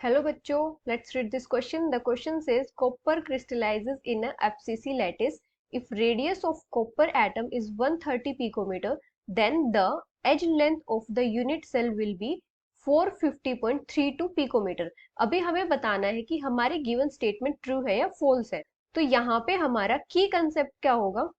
Hello बच्चों, let's read this question. The question says copper crystallizes in a FCC lattice. If radius of copper atom is 130 picometer, then the edge length of the unit cell will be 450.32 picometer. अभी हमें बताना है कि हमारी given statement true है या false है. तो यहाँ पे हमारा की concept क्या होगा?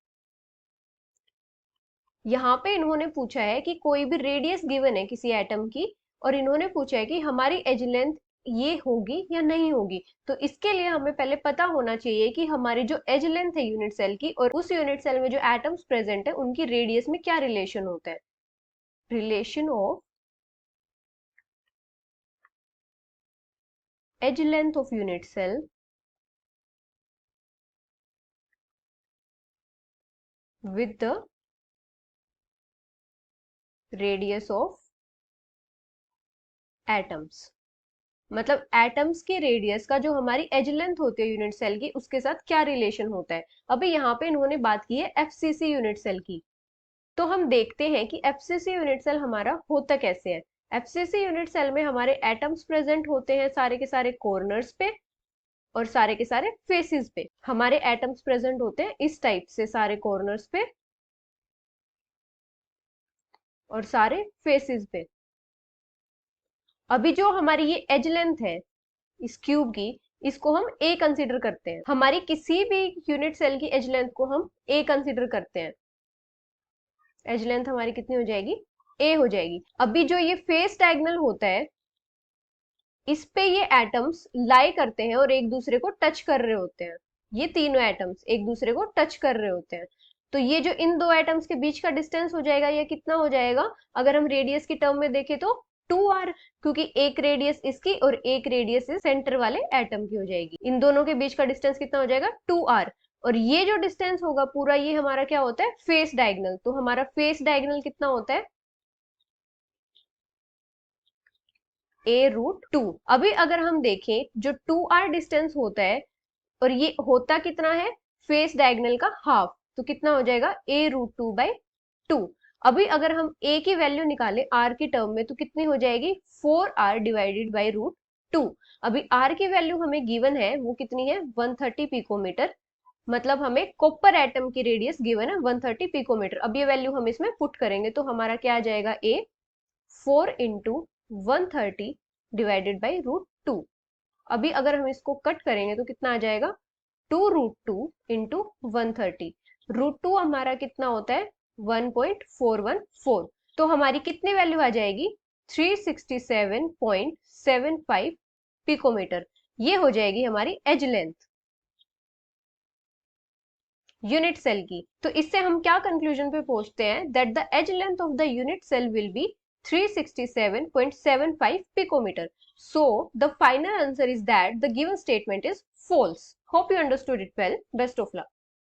यहाँ पे इन्होंने पूछा है कि कोई भी रेडियस गिवन है किसी एटम की और इन्होंने पूछा है कि हमारी एज लेंथ ये होगी या नहीं होगी। तो इसके लिए हमें पहले पता होना चाहिए कि हमारी जो एज लेंथ है यूनिट सेल की और उस यूनिट सेल में जो एटम्स प्रेजेंट है उनकी रेडियस में क्या रिलेशन होता है। Relation of edge length of unit cell with the radius of atoms. मतलब एटम्स के रेडियस का जो हमारी एज लेंथ होती है यूनिट सेल की उसके साथ क्या रिलेशन होता है। अभी यहाँ पे इन्होंने बात की है एफसीसी यूनिट सेल की। तो हम देखते हैं कि एफसीसी यूनिट सेल हमारा होता कैसे है। एफसीसी यूनिट सेल में हमारे एटम्स प्रेजेंट होते हैं सारे के सारे कॉर्नर्स पे और सारे के सारे फेसेस पे। हमारे एटम्स प्रेजेंट होते हैं इस टाइप से सारे कॉर्नर्स पे और सारे फेसेस पे। अभी जो हमारी ये एज लेंथ है इस क्यूब की, इसको हम ए कंसीडर करते हैं। हमारी किसी भी यूनिट सेल की एज लेंथ को हम ए कंसीडर करते हैं। एज लेंथ हमारी कितनी हो जाएगी? ए हो जाएगी। अभी जो ये फेस डायगोनल होता है इस पे ये एटम्स लाई करते हैं और एक दूसरे को टच कर रहे होते हैं। ये तीनों एटम्स एक दूसरे को टच कर रहे होते हैं। तो ये जो इन दो एटम्स के बीच का डिस्टेंस हो जाएगा ये कितना हो जाएगा? अगर हम रेडियस की टर्म में देखें तो 2r, क्योंकि एक रेडियस इसकी और एक रेडियस इस सेंटर वाले एटम की हो जाएगी। इन दोनों के बीच का डिस्टेंस कितना हो जाएगा? 2r। और ये जो डिस्टेंस होगा पूरा ये हमारा क्या होता है? Face diagonal. तो हमारा फेस डायगोनल कितना होता है? a√2। अभी अगर हम देखें जो 2r डिस्टेंस होता है और ये होता कितना है? फेस डायगोनल का हाफ। तो कितना हो जाएगा? a√2/2। अभी अगर हम a की वैल्यू निकालें r की टर्म में तो कितनी हो जाएगी? 4r divided by √2। अभी r की वैल्यू हमें गिवन है वो कितनी है? 130 पिकोमीटर। मतलब हमें कॉपर एटम की रेडियस गिवन है 130 पिकोमीटर। अब ये वैल्यू हम इसमें पुट करेंगे तो हमारा क्या आ जाएगा? a 4 into 130 divided by √2। अभी अगर हम इसको कट करेंगे तो कितना आ जाएगा? 2√2 इंटू 130। √2 हमारा कितना होता है? 1.414। तो हमारी कितनी वैल्यू आ जाएगी? 367.75 पिकोमीटर। ये हो जाएगी हमारी एज लेंथ यूनिट सेल की। तो इससे हम क्या कंक्लूजन पे पहुंचते हैं? That the edge length of the unit cell will be 367.75 picometer. So the final answer is that the given statement is false. Hope you understood it well. Best of luck.